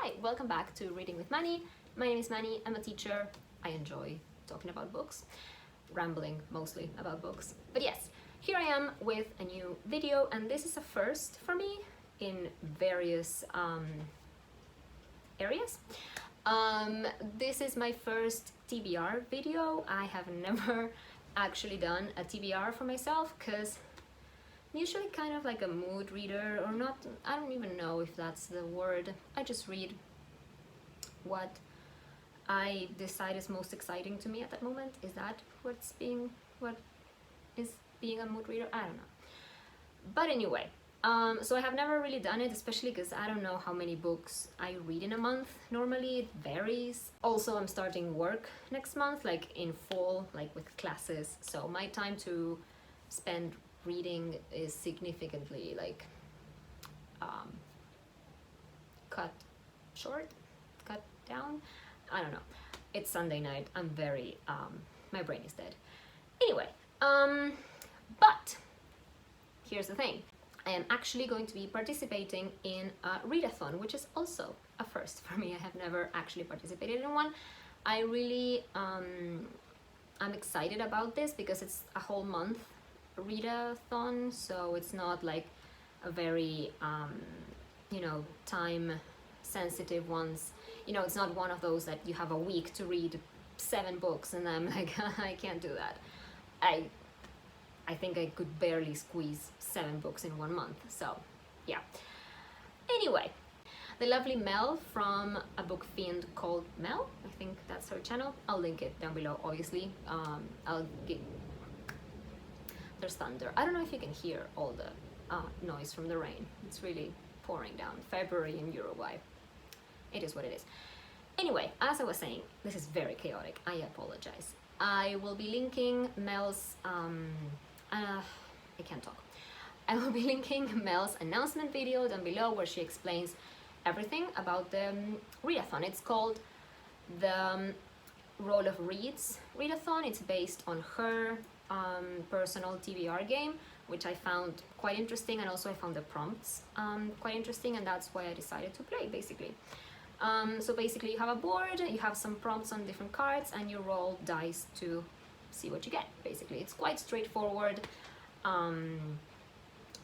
Hi, welcome back to Reading with Manny. My name is Manny, I'm a teacher. I enjoy talking about books, rambling mostly about books. But yes, here I am with a new video, and this is a first for me in various areas. This is my first TBR video. I have never actually done a TBR for myself because I'm usually kind of like a mood reader, or not, I don't even know if that's the word. I just read what I decide is most exciting to me at that moment. Is that what is being a mood reader? I don't know. But anyway, so I have never really done it, especially because I don't know how many books I read in a month. Normally it varies. Also, I'm starting work next month, like in fall, like with classes. So my time to spend reading is significantly like cut down. I don't know. It's Sunday night. I'm very my brain is dead. Anyway, but here's the thing. I am actually going to be participating in a readathon, which is also a first for me. I have never actually participated in one. I really I'm excited about this because it's a whole month readathon, so it's not like a very time sensitive ones. It's not one of those that you have a week to read 7 books, and I'm like I can't do that. I think I could barely squeeze 7 books in 1 month, so yeah. Anyway, the lovely Mel from A Book Fiend called Mel, I think that's her channel. I'll link it down below, obviously. There's thunder. I don't know if you can hear all the noise from the rain. It's really pouring down. February in Uruguay. It is what it is. Anyway, as I was saying, this is very chaotic. I apologize. I will be linking Mel's I can't talk. I will be linking Mel's announcement video down below where she explains everything about the readathon. It's called the Roll of Reads readathon. It's based on her personal TBR game, which I found quite interesting, and also I found the prompts quite interesting, and that's why I decided to play, basically. So basically you have a board, you have some prompts on different cards, and you roll dice to see what you get. Basically, it's quite straightforward.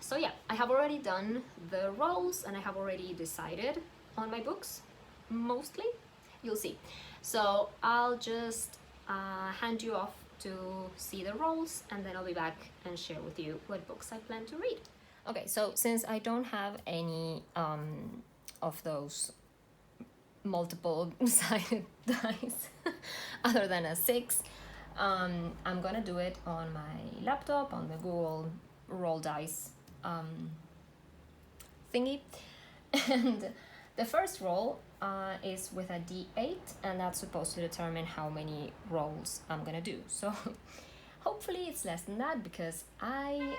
So yeah, I have already done the rolls, and I have already decided on my books, mostly. You'll see. So I'll just hand you off to see the rolls, and then I'll be back and share with you what books I plan to read. Okay, so since I don't have any of those multiple-sided dice other than a 6, I'm gonna do it on my laptop, on the Google roll dice thingy. And the first roll is with a D8, and that's supposed to determine how many rolls I'm gonna do. So hopefully it's less than that, because I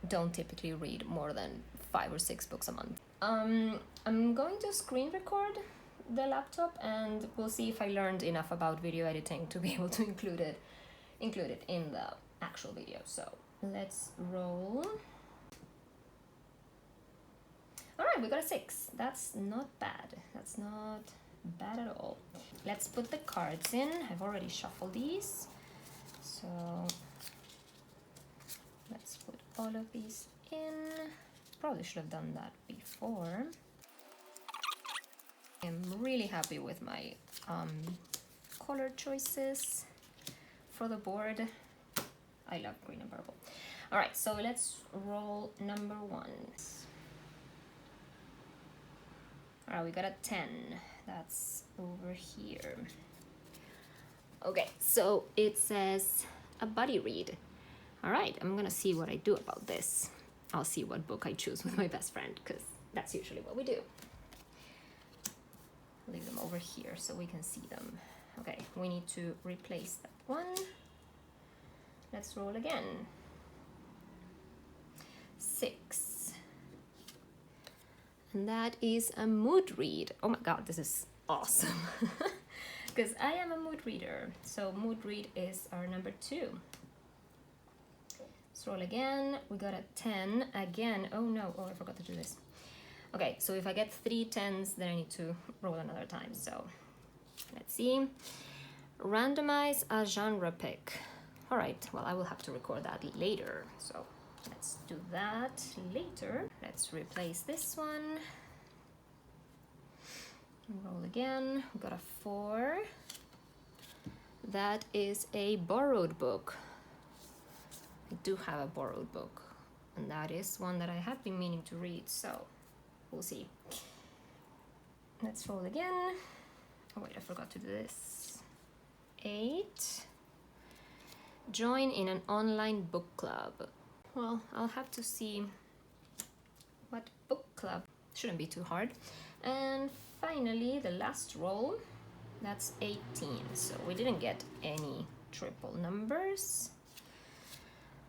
don't typically read more than 5 or 6 books a month. I'm going to screen record the laptop, and we'll see if I learned enough about video editing to be able to include it in the actual video. So let's roll. All right, we got a 6. That's not bad. That's not bad at all. Let's put the cards in. I've already shuffled these. So let's put all of these in. Probably should have done that before. I'm really happy with my color choices for the board. I love green and purple. All right, so let's roll number 1. All right, we got a 10. That's over here. Okay, so it says a buddy read. All right, I'm gonna see what I do about this. I'll see what book I choose with my best friend, because that's usually what we do. Leave them over here so we can see them. Okay, we need to replace that one. Let's roll again. 6. And that is a mood read. Oh my god, this is awesome. Because I am a mood reader. So mood read is our number 2. Let's roll again. We got a 10 again. Oh no, I forgot to do this. Okay, so if I get 3 10s, then I need to roll another time. So let's see. Randomize a genre pick. All right, well, I will have to record that later. So let's do that later. Let's replace this one. Roll again. We got a 4. That is a borrowed book. I do have a borrowed book, and that is one that I have been meaning to read, so we'll see. Let's roll again. Oh wait, I forgot to do this. 8. Join in an online book club. Well, I'll have to see what book club. Shouldn't be too hard. And finally, the last roll. That's 18, so we didn't get any triple numbers.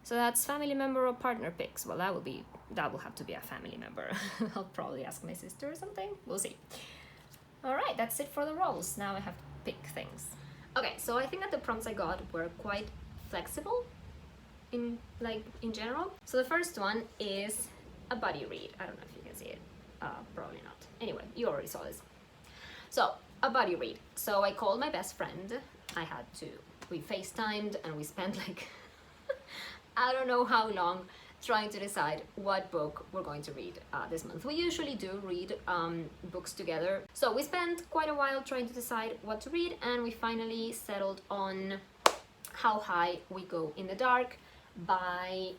So that's family member or partner picks. Well, that will have to be a family member. I'll probably ask my sister or something. We'll see. All right, that's it for the rolls. Now I have to pick things. Okay, so I think that the prompts I got were quite flexible in general. So the first one is a buddy read. I don't know if you can see it. Probably not. Anyway, you already saw this. So a buddy read. So I called my best friend. We FaceTimed and we spent like I don't know how long trying to decide what book we're going to read this month. We usually do read books together. So we spent quite a while trying to decide what to read, and we finally settled on How High We Go in the Dark by,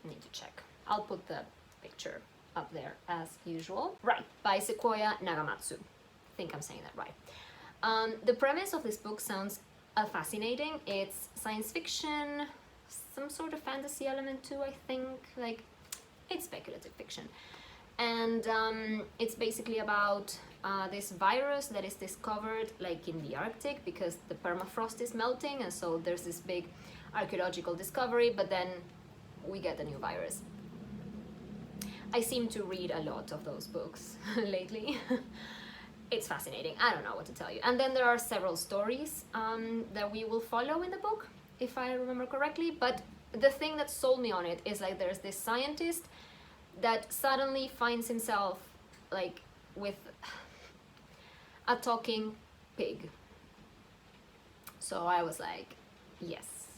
I need to check. I'll put the picture up there as usual. Right, by Sequoia Nagamatsu. I think I'm saying that right. The premise of this book sounds fascinating. It's science fiction, some sort of fantasy element too, I think. Like, it's speculative fiction. And it's basically about this virus that is discovered like in the Arctic because the permafrost is melting, and so there's this big archaeological discovery, but then we get a new virus. I seem to read a lot of those books lately. It's fascinating. I don't know what to tell you. And then there are several stories that we will follow in the book, if I remember correctly. But the thing that sold me on it is like there's this scientist that suddenly finds himself like with a talking pig. So I was like, yes,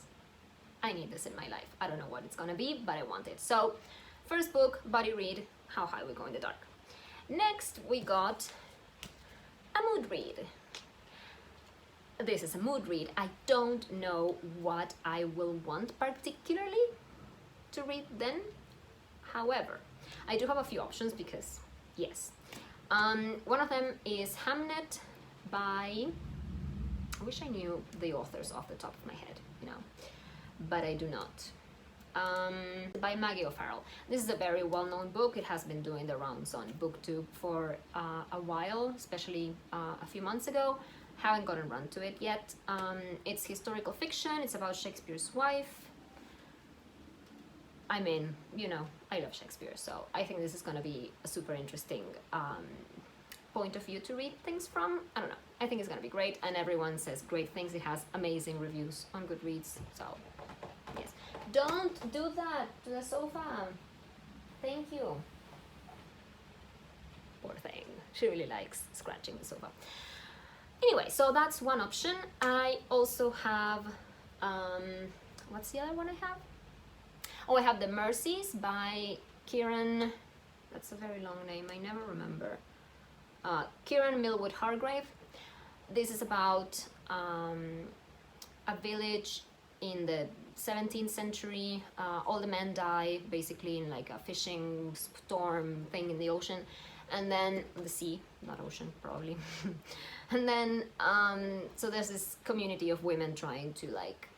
I need this in my life. I don't know what it's gonna be, but I want it. So first book, buddy read, How High We Go in the Dark. Next we got a mood read. This is a mood read. I don't know what I will want particularly to read then. However, I do have a few options because, yes. One of them is Hamnet by, I wish I knew the authors off the top of my head, you know, but I do not. By Maggie O'Farrell. This is a very well-known book. It has been doing the rounds on BookTube for a while, especially a few months ago. Haven't gotten around to it yet. It's historical fiction. It's about Shakespeare's wife. I mean, you know, I love Shakespeare, so I think this is gonna be a super interesting point of view to read things from. I don't know. I think it's gonna be great, and everyone says great things. It has amazing reviews on Goodreads, so yes. Don't do that to the sofa. Thank you. Poor thing. She really likes scratching the sofa. Anyway, so that's one option. I also have, what's the other one I have? Oh, I have The Mercies by Kieran, that's a very long name, I never remember. Kieran Millwood Hargrave. This is about a village in the 17th century. All the men die basically in like a fishing storm thing in the ocean, and then the sea, not ocean probably. And then so there's this community of women trying to like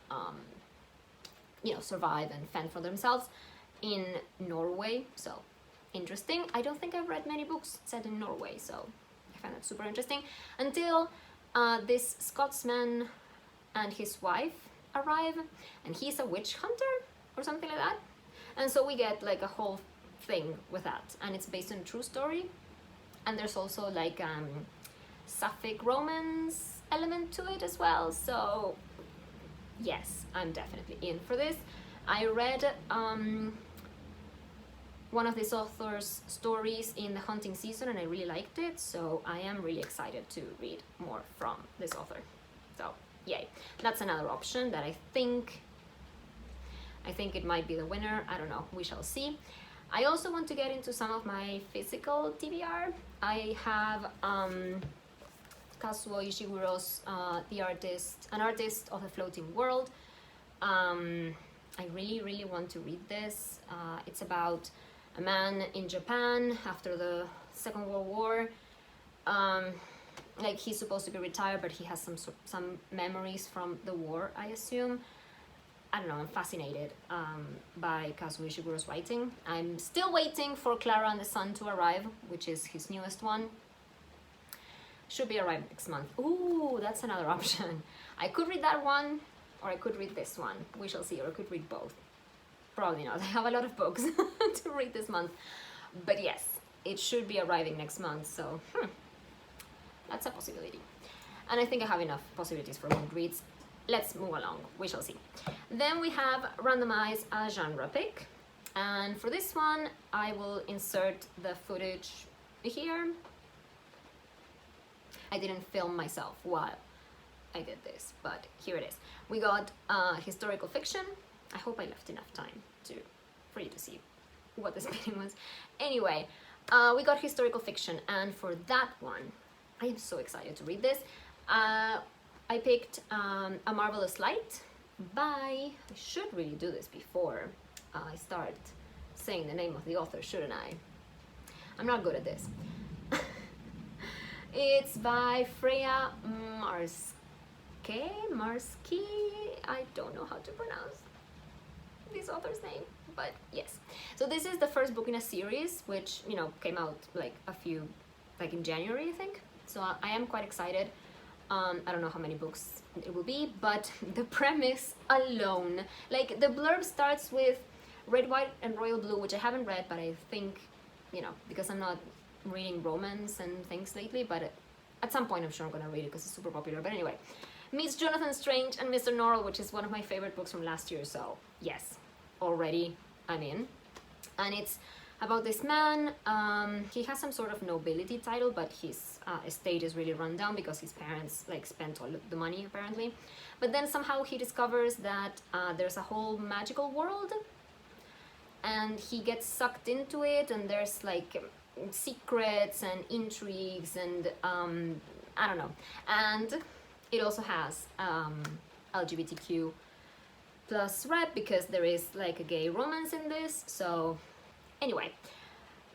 you know, survive and fend for themselves in Norway. So interesting. I don't think I've read many books set in Norway, so I find that super interesting. Until this Scotsman and his wife arrive, and he's a witch hunter or something like that. And so we get like a whole thing with that, and it's based on a true story. And there's also like sapphic romance element to it as well. So yes, I'm definitely in for this. I read one of this author's stories in the hunting season and I really liked it, so I am really excited to read more from this author. So yay, that's another option that I think it might be the winner. I don't know, we shall see. I also want to get into some of my physical TBR. I have Kazuo Ishiguro's An Artist of the Floating World. I really want to read this. It's about a man in Japan after the Second World War. Like, he's supposed to be retired, but he has some memories from the war, I assume. I don't know, I'm fascinated by Kazuo Ishiguro's writing. I'm still waiting for Clara and the Sun to arrive, which is his newest one. Should be arrived next month. Ooh, that's another option. I could read that one, or I could read this one. We shall see, or I could read both. Probably not. I have a lot of books to read this month. But yes, it should be arriving next month, so that's a possibility. And I think I have enough possibilities for mood reads. Let's move along, we shall see. Then we have randomize a genre pick. And for this one, I will insert the footage here. I didn't film myself while I did this, but here it is. We got historical fiction. I hope I left enough time for you to see what the spelling was. Anyway, we got historical fiction, and for that one, I am so excited to read this. I picked A Marvelous Light by, I should really do this before I start saying the name of the author, shouldn't I? I'm not good at this. It's by Freya Marski. I don't know how to pronounce this author's name, but yes. So this is the first book in a series, which, you know, came out like in January, I think. So I am quite excited. I don't know how many books it will be, but the premise alone, like, the blurb starts with Red, White, and Royal Blue, which I haven't read, but I think, you know, because I'm not reading romance and things lately, but at some point I'm sure I'm gonna read it because it's super popular. But anyway, meets Jonathan Strange and Mr. Norrell, which is one of my favorite books from last year, so yes, already I'm in. And it's about this man. He has some sort of nobility title, but his estate is really run down because his parents like spent all the money apparently. But then somehow he discovers that there's a whole magical world, and he gets sucked into it, and there's like secrets and intrigues and I don't know. And it also has LGBTQ plus rep because there is like a gay romance in this. So anyway,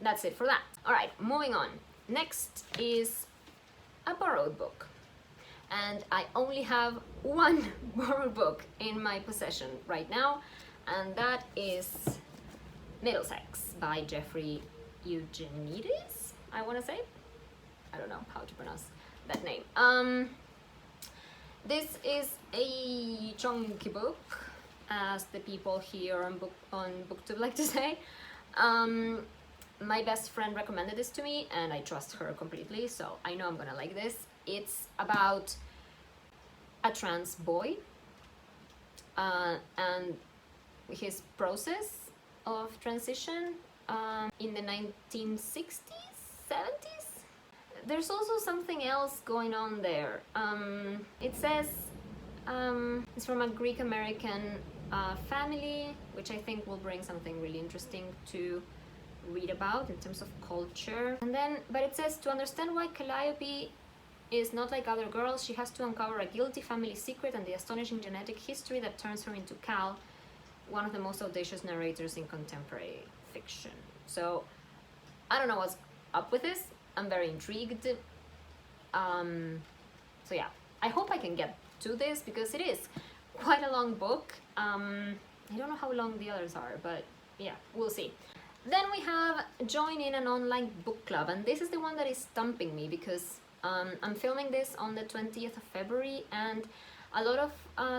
that's it for that. All right, moving on. Next is a borrowed book. And I only have one borrowed book in my possession right now, and that is Middlesex by Jeffrey Eugenides, I want to say. I don't know how to pronounce that name. This is a chunky book, as the people here on BookTube like to say. My best friend recommended this to me, and I trust her completely, so I know I'm gonna like this. It's about a trans boy and his process of transition in the 1960s, 70s. There's also something else going on there. It says it's from a Greek American family, which I think will bring something really interesting to read about in terms of culture. And then, but it says, to understand why Calliope is not like other girls, she has to uncover a guilty family secret and the astonishing genetic history that turns her into Cal, one of the most audacious narrators in contemporary fiction. So I don't know what's up with this. I'm very intrigued. So yeah, I hope I can get to this because it is quite a long book. I don't know how long the others are, but yeah, we'll see. Then we have join in an online book club, and this is the one that is stumping me because I'm filming this on the 20th of February, and a lot of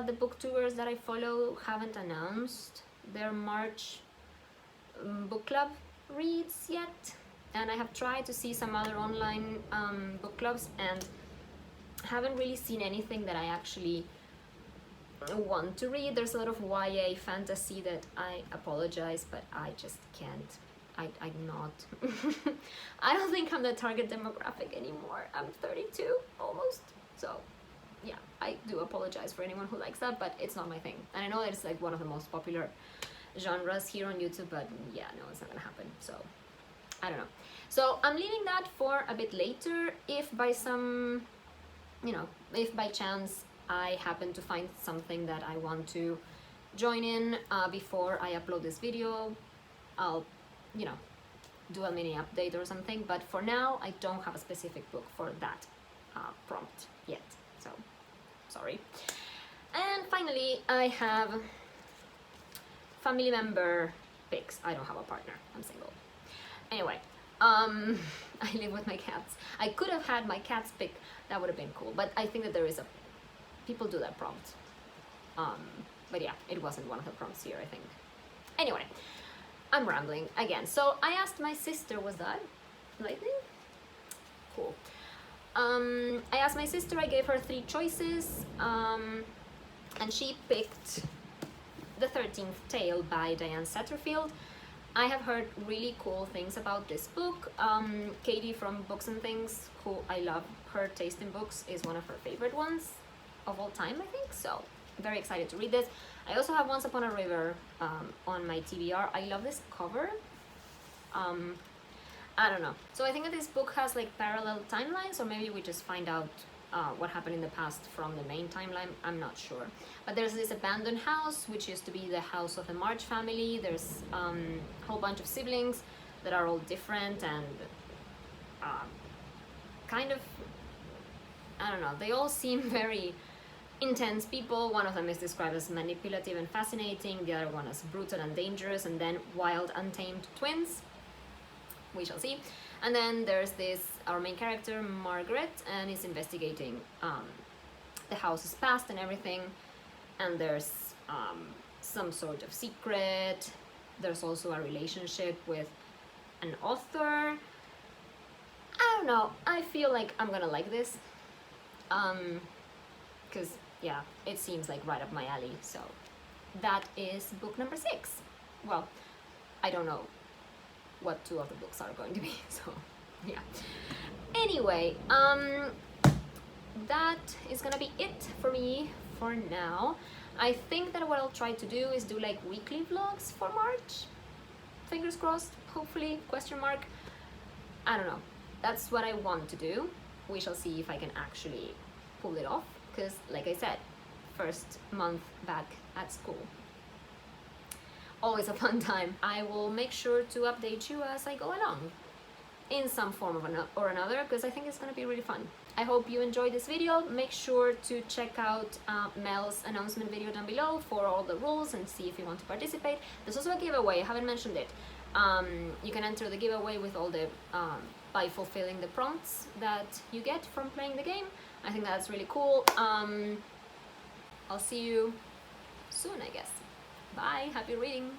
the booktubers that I follow haven't announced their March book club reads yet. And I have tried to see some other online book clubs and haven't really seen anything that I actually want to read. There's a lot of YA fantasy that I apologize, but I just can't I'm not. I don't think I'm the target demographic anymore. I'm 32 almost, so yeah, I do apologize for anyone who likes that, but it's not my thing. And I know that it's like one of the most popular genres here on YouTube, but yeah, no, it's not gonna happen, so I don't know. So I'm leaving that for a bit later. If by some, you know, if by chance I happen to find something that I want to join in before I upload this video, I'll, you know, do a mini update or something. But for now, I don't have a specific book for that prompt yet, so sorry. And finally, I have family member pics. I don't have a partner, I'm single. Anyway, I live with my cats. I could have had my cats pick, that would have been cool, but I think that there is a, people do that prompt. But yeah, it wasn't one of the prompts here, I think. Anyway, I'm rambling again. So I asked my sister, was that lightning? Cool. I asked my sister, I gave her 3 choices, and she picked The 13th Tale by Diane Satterfield. I have heard really cool things about this book. Katie from Books and Things, who I love her taste in books, is one of her favorite ones of all time, I think, so very excited to read this. I also have Once Upon a River on my TBR. I love this cover. I don't know. So I think that this book has like parallel timelines, or maybe we just find out what happened in the past from the main timeline. I'm not sure. But there's this abandoned house, which used to be the house of the March family. There's a whole bunch of siblings that are all different and kind of, I don't know, they all seem very intense people. One of them is described as manipulative and fascinating, the other one as brutal and dangerous, and then wild, untamed twins. We shall see. And then there's this, our main character, Margaret, and is investigating the house's past and everything. And there's some sort of secret. There's also a relationship with an author. I don't know, I feel like I'm gonna like this. Because, yeah, it seems like right up my alley. So that is book number 6. Well, I don't know what 2 of the books are going to be, so yeah. Anyway, that is gonna be it for me for now. I think that what I'll try to do is do like weekly vlogs for March. Fingers crossed, hopefully, question mark. I don't know. That's what I want to do. We shall see if I can actually pull it off, because like I said, first month back at school. Always a fun time. I will make sure to update you as I go along in some form or another, because I think it's going to be really fun. I hope you enjoyed this video. Make sure to check out Mel's announcement video down below for all the rules and see if you want to participate. There's also a giveaway, I haven't mentioned it. You can enter the giveaway with all the by fulfilling the prompts that you get from playing the game. I think that's really cool. I'll see you soon, I guess. Bye, happy reading!